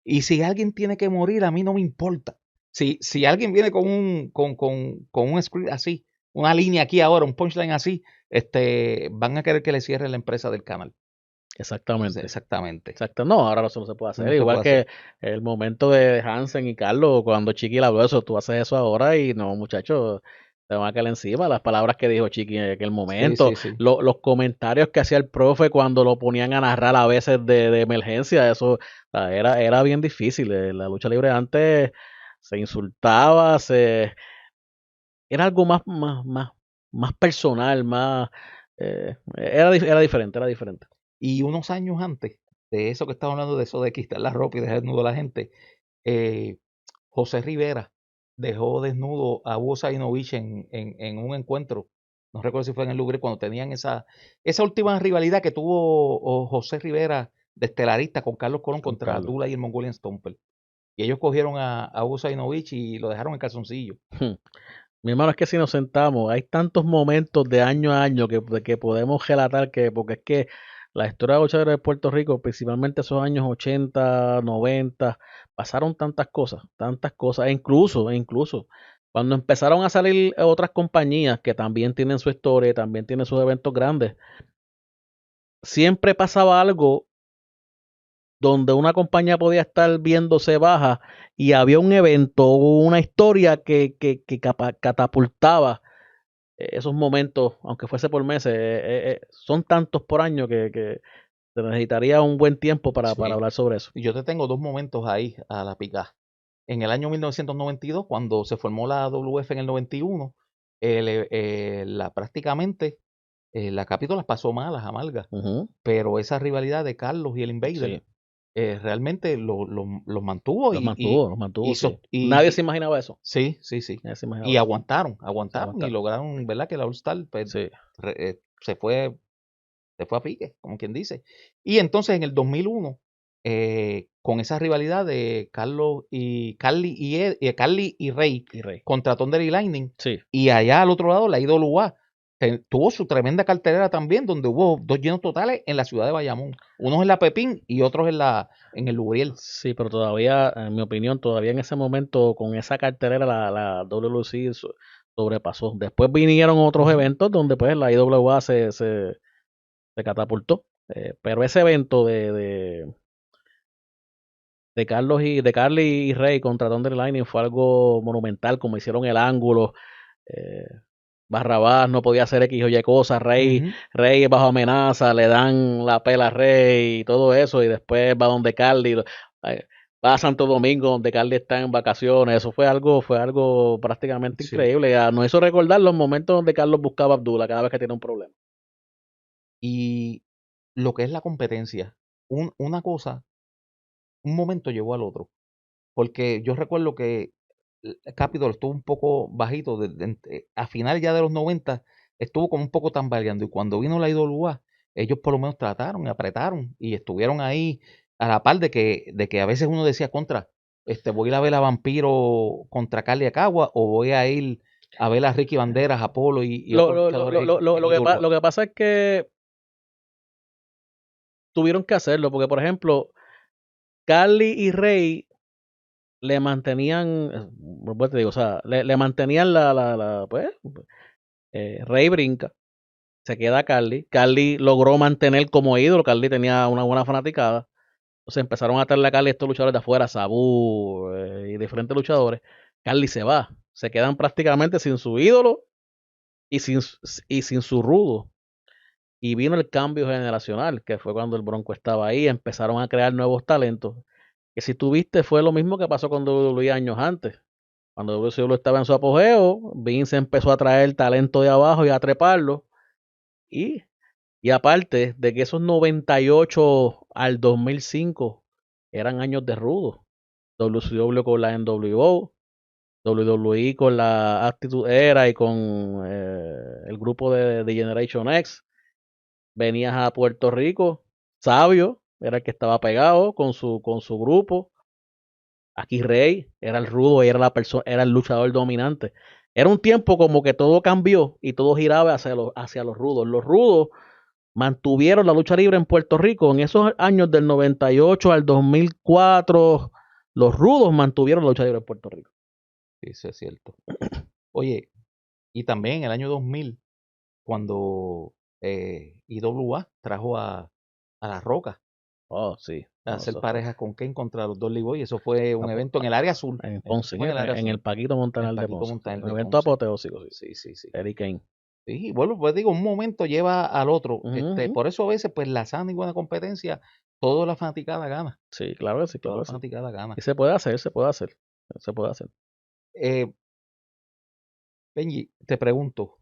y si alguien tiene que morir, a mí no me importa. Si alguien viene con un script así, una línea aquí ahora, un punchline así, van a querer que le cierre la empresa del canal. Exactamente. Exactamente. No, ahora eso no se puede hacer. Igual que el momento de Hansen y Carlos, cuando Chiqui le habló eso, tú haces eso ahora y no, muchachos, te van a caer encima, las palabras que dijo Chiqui en aquel Sí, momento, sí, sí. los comentarios que hacía el profe cuando lo ponían a narrar a veces de emergencia, eso, o sea, era bien difícil. La lucha libre antes se insultaba, era algo más personal, era diferente, era diferente. Y unos años antes de eso que estaba hablando, de eso de quitar la ropa y dejar desnudo a la gente, eh, José Rivera dejó desnudo a Hugo Sabinovich en un encuentro. No recuerdo si fue en el Louvre, cuando tenían esa última rivalidad que tuvo José Rivera de estelarista con Carlos Colón Con contra Carlos. Abdullah y el Mongolian Stomper. Y ellos cogieron a Hugo Sabinovich y lo dejaron en calzoncillo. Mi hermano, es que si nos sentamos, hay tantos momentos de año a año que podemos relatar, porque es que la historia de la lucha libre de Puerto Rico, principalmente esos años 80, 90, pasaron tantas cosas, e incluso cuando empezaron a salir otras compañías que también tienen su historia, también tienen sus eventos grandes, siempre pasaba algo donde una compañía podía estar viéndose baja y había un evento o una historia que catapultaba esos momentos, aunque fuese por meses. Son tantos por año que se necesitaría un buen tiempo para Sí. hablar sobre eso. Y yo te tengo dos momentos ahí a la picada. En el año 1992, cuando se formó la WF en el 91, prácticamente la Capitol las pasó malas, amargas, Ujú, pero esa rivalidad de Carlos y el Invader sí, realmente los mantuvo los mantuvo, sí. Nadie se y imaginaba eso. sí, sí, sí. Nadie se imaginaba Y eso. Se aguantaron y aguantaron. lograron, ¿verdad? Que la All Star pues, Sí. se fue a pique, como quien dice. Y entonces en el 2001, con esa rivalidad de Carly y Rey Y Rey. contra Thunder y Lightning, Sí. y allá al otro lado la IWA tuvo su tremenda cartelera también, donde hubo dos llenos totales en la ciudad de Bayamón, unos en la Pepín y otros en el Lubriel. Sí, pero todavía, en mi opinión, todavía en ese momento, con esa cartelera, la WC sobrepasó. Después vinieron otros Ujú. eventos donde pues la IWA se catapultó. Pero ese evento de Carly y Rey contra Thunder y Lightning fue algo monumental, como hicieron el ángulo. eh, Barrabás no podía hacer X o Y cosas, Ujú. Rey bajo amenaza, le dan la pela a Rey y todo eso, y después va donde Carly, va a Santo Domingo donde Carly está en vacaciones. Eso fue algo prácticamente Sí. increíble. Nos hizo recordar los momentos donde Carlos buscaba a Abdullah cada vez que tenía un problema. Y lo que es la competencia, una cosa, un momento llevó al otro. Porque yo recuerdo que Capitol estuvo un poco bajito, a final ya de los 90 estuvo como un poco tambaleando, y cuando vino la IWA, ellos por lo menos trataron, y apretaron y estuvieron ahí a la par de que a veces uno decía contra, voy a ir a ver a Vampiro contra Carly Acagua, o voy a ir a ver a Ricky Banderas, Apolo y Lo, otros lo, lo, luchadores lo, lo, en lo que, IWA. lo que pasa es que tuvieron que hacerlo, porque por ejemplo, Carly y Rey le mantenían, pues te digo, o sea, le mantenían pues, Rey brinca, se queda Carly. Carly logró mantener como ídolo. Carly tenía una buena fanaticada. Entonces empezaron a traerle a Carly estos luchadores de afuera, Sabu y diferentes luchadores. Carly se va. Se quedan prácticamente sin su ídolo y sin su rudo. Y vino el cambio generacional, que fue cuando el Bronco estaba ahí. Empezaron a crear nuevos talentos. Que si tuviste fue lo mismo que pasó con WWE años antes. Cuando WCW estaba en su apogeo, Vince empezó a traer talento de abajo y a treparlo. Y Y aparte de que esos 98 al 2005 eran años de rudo. WCW con la NWO, WWE con la Attitude Era y con el grupo de Generation X. Venías a Puerto Rico, Sabio era el que estaba pegado con su grupo. Aquí Rey era el rudo y era la persona, era el luchador dominante. Era un tiempo como que todo cambió y todo giraba hacia los rudos. Los rudos mantuvieron la lucha libre en Puerto Rico en esos años del 98 al 2004. Los rudos mantuvieron la lucha libre en Puerto Rico. Sí, eso es cierto. Oye, y también en el año 2000, cuando IWA trajo a La Roca, Oh, sí. a No, hacer eso fue parejas con Kane contra los Dudley Boyz. Eso fue un evento en el área azul. en Eso Ponce, fue en el área en el azul. Paquito En el Montaner de Paquito Ponce. Montaner Un de evento Ponce. apoteósico, sí. Sí, sí, sí. Eddie Kane. Sí, bueno, pues digo, un momento lleva al otro. Ujú. Por eso a veces, pues la sana y buena competencia, toda la fanaticada gana. Sí, claro que sí, Toda claro la que sí. fanaticada gana. Y se puede hacer, se puede hacer. Se puede hacer. Benji, te pregunto,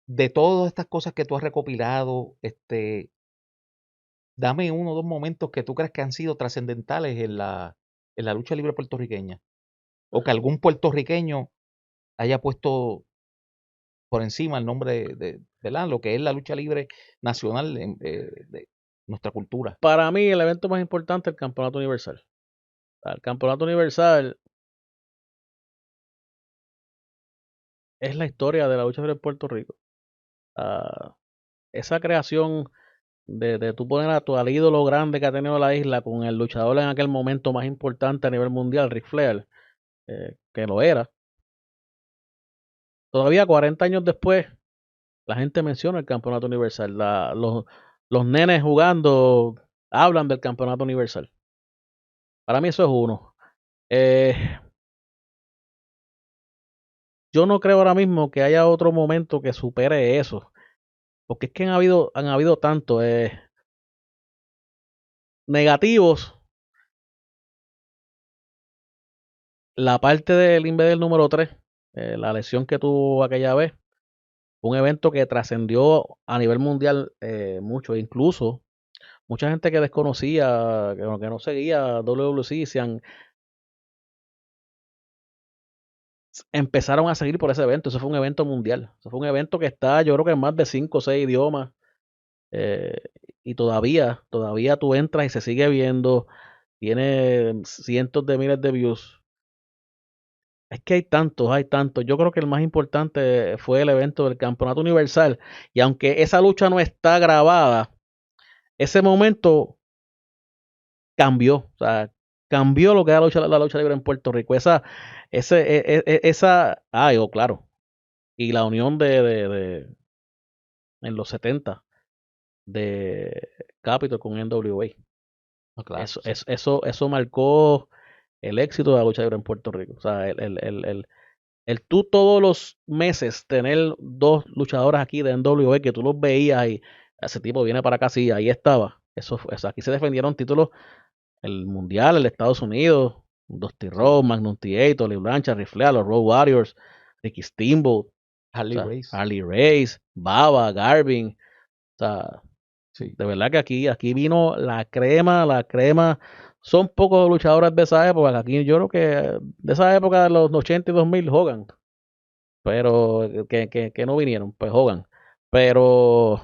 de todas estas cosas que tú has recopilado, dame uno o dos momentos que tú crees que han sido trascendentales en la lucha libre puertorriqueña. O que algún puertorriqueño haya puesto por encima el nombre ¿verdad? Lo que es la lucha libre nacional de nuestra cultura. Para mí, el evento más importante es el Campeonato Universal. O sea, el Campeonato Universal es la historia de la lucha libre en Puerto Rico. Ah, esa creación de tú poner a tu al ídolo grande que ha tenido la isla con el luchador en aquel momento más importante a nivel mundial, Ric Flair, que lo era. Todavía 40 años después, la gente menciona el Campeonato Universal. Los nenes jugando hablan del Campeonato Universal. Para mí eso es uno. Eh, yo no creo ahora mismo que haya otro momento que supere eso. Porque es que han habido tantos negativos. La parte del Invader número 3, la lesión que tuvo aquella vez, un evento que trascendió a nivel mundial mucho. Incluso mucha gente que desconocía, que no seguía WWC, empezaron a seguir por ese evento. Eso fue un evento mundial. Eso fue un evento que está, yo creo que en más de 5 o 6 idiomas. eh, y todavía tú entras y se sigue viendo. Tiene cientos de miles de views. Es que hay tantos, hay tantos. Yo creo que el más importante fue el evento del Campeonato Universal. Y aunque esa lucha no está grabada, ese momento cambió. O sea, cambió lo que era la lucha libre en Puerto Rico. Claro. Y la unión en los 70 de Capitol con NWA. No, claro, sí. Eso marcó el éxito de la lucha libre en Puerto Rico. O sea, el tú todos los meses tener dos luchadores aquí de NWA que tú los veías y ese tipo viene para acá, sí, ahí estaba. Aquí se defendieron títulos, el Mundial, el de Estados Unidos, Dusty Sí. Rhodes, Magnum TA, Tony Blanchard, Ric Flair, los Road Warriors, Ricky Steamboat, o Harley sea, Race. Harley Race, Baba, Garvin, o sea, Sí. de verdad que aquí vino la crema. Son pocos luchadores de esa época. Aquí yo creo que de esa época de los 80 y 2000, Hogan. Pero que no vinieron, pues Hogan. Pero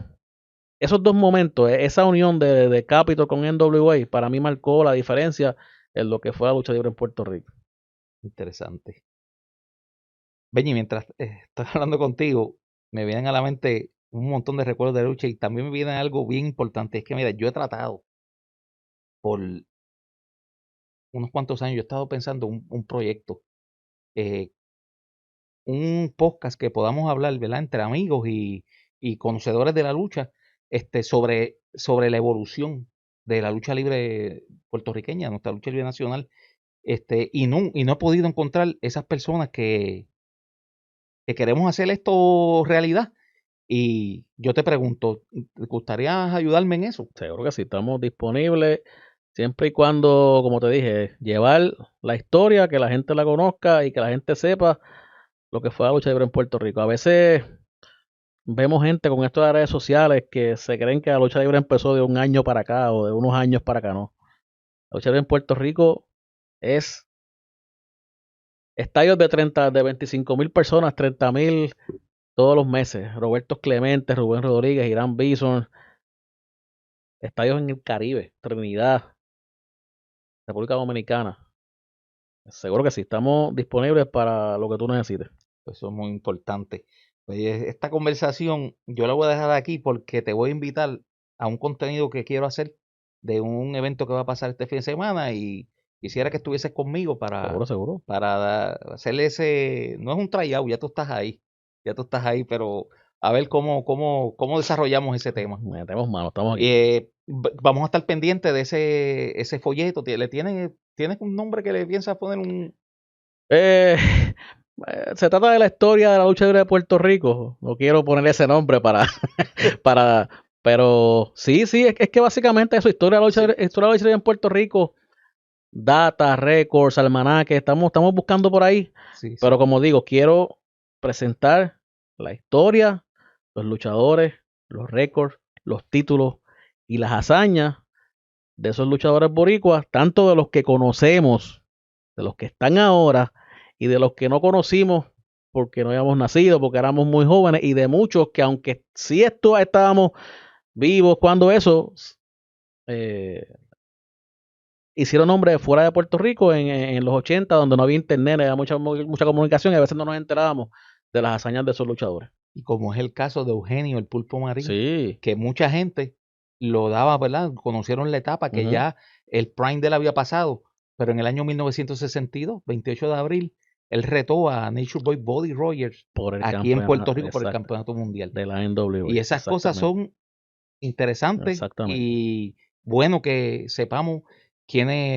esos dos momentos, esa unión de Capitol con NWA, para mí marcó la diferencia en lo que fue la lucha libre en Puerto Rico. Interesante. Benji, mientras estoy hablando contigo, me vienen a la mente un montón de recuerdos de lucha y también me viene algo bien importante. Es que, mira, yo he tratado por unos cuantos años, yo he estado pensando un proyecto, eh, un podcast que podamos hablar, ¿verdad? Entre amigos y conocedores de la lucha, sobre la evolución de la lucha libre puertorriqueña, nuestra lucha libre nacional, y no he podido encontrar esas personas que queremos hacer esto realidad. Y yo te pregunto, ¿te gustaría ayudarme en eso? Seguro que sí, estamos disponibles siempre y cuando, como te dije, llevar la historia, que la gente la conozca y que la gente sepa lo que fue la lucha libre en Puerto Rico. A veces vemos gente con esto de redes sociales que se creen que la lucha libre empezó de un año para acá o de unos años para acá, no. La lucha libre en Puerto Rico es estadios de 25,000 personas, 30,000 todos los meses. Roberto Clemente, Rubén Rodríguez, Irán Bison, estadios en el Caribe, Trinidad, República Dominicana. Seguro que sí, estamos disponibles para lo que tú necesites. Eso es muy importante. Oye, esta conversación yo la voy a dejar aquí porque te voy a invitar a un contenido que quiero hacer de un evento que va a pasar este fin de semana y quisiera que estuvieses conmigo Seguro, seguro. para hacerle no es un tryout, ya tú estás ahí, pero a ver cómo desarrollamos ese tema. Metemos mano, estamos aquí. Vamos a estar pendientes de ese folleto. ¿Tienes un nombre que le piensas poner un? Eh, Se trata de la historia de la lucha libre de Puerto Rico. No quiero poner ese nombre para, pero sí, es que básicamente eso, historia de la lucha, Sí. historia de la lucha libre en Puerto Rico, data, récords, almanaques, estamos buscando por ahí. Sí, Pero sí. como digo, quiero presentar la historia, los luchadores, los récords, los títulos y las hazañas de esos luchadores boricuas, tanto de los que conocemos, de los que están ahora y de los que no conocimos porque no habíamos nacido, porque éramos muy jóvenes, y de muchos que aunque sí estábamos vivos cuando eso, eh, hicieron nombre fuera de Puerto Rico en los 80, donde no había internet, había mucha comunicación y a veces no nos enterábamos de las hazañas de esos luchadores. Y como es el caso de Eugenio el Pulpo Marín, Sí. que mucha gente lo daba, ¿verdad? Conocieron la etapa que ya el prime de él había pasado, pero en el año 1962, 28 de abril, él retó a Nature Boy Buddy Rogers Por el aquí en Puerto campeonato, Rico por el exacto, campeonato mundial. de la NWA, Y esas cosas exactamente, son interesantes exactamente, y bueno que sepamos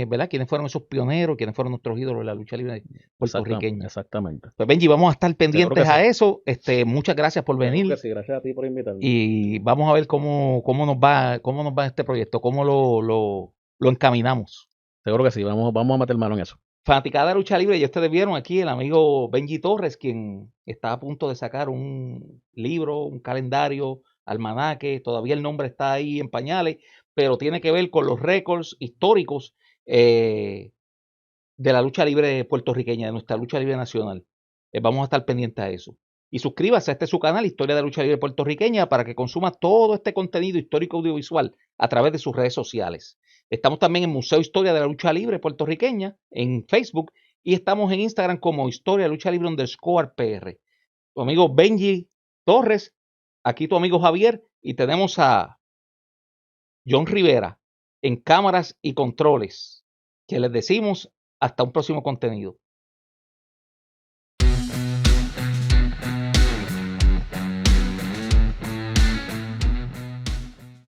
¿verdad? Quiénes fueron esos pioneros, quiénes fueron nuestros ídolos de la lucha libre puertorriqueña. exactamente. Pues Benji, vamos a estar Seguro que pendientes sí, a eso. Muchas gracias por seguro que venir sí. Gracias a ti por invitarme. y vamos a ver cómo nos va este proyecto, cómo lo encaminamos. Seguro que sí, vamos a meter mano en eso. Fanaticada de lucha libre, ya ustedes vieron aquí el amigo Benji Torres, quien está a punto de sacar un libro, un calendario, almanaque, todavía el nombre está ahí en pañales, pero tiene que ver con los récords históricos de la lucha libre puertorriqueña, de nuestra lucha libre nacional. Vamos a estar pendientes a eso. Y suscríbase a su canal, Historia de la Lucha Libre Puertorriqueña, para que consuma todo este contenido histórico audiovisual a través de sus redes sociales. Estamos también en Museo Historia de la Lucha Libre Puertorriqueña en Facebook y estamos en Instagram como Historia Lucha Libre _PR. Tu amigo Benji Torres, aquí tu amigo Javier y tenemos a John Rivera en cámaras y controles, que les decimos hasta un próximo contenido.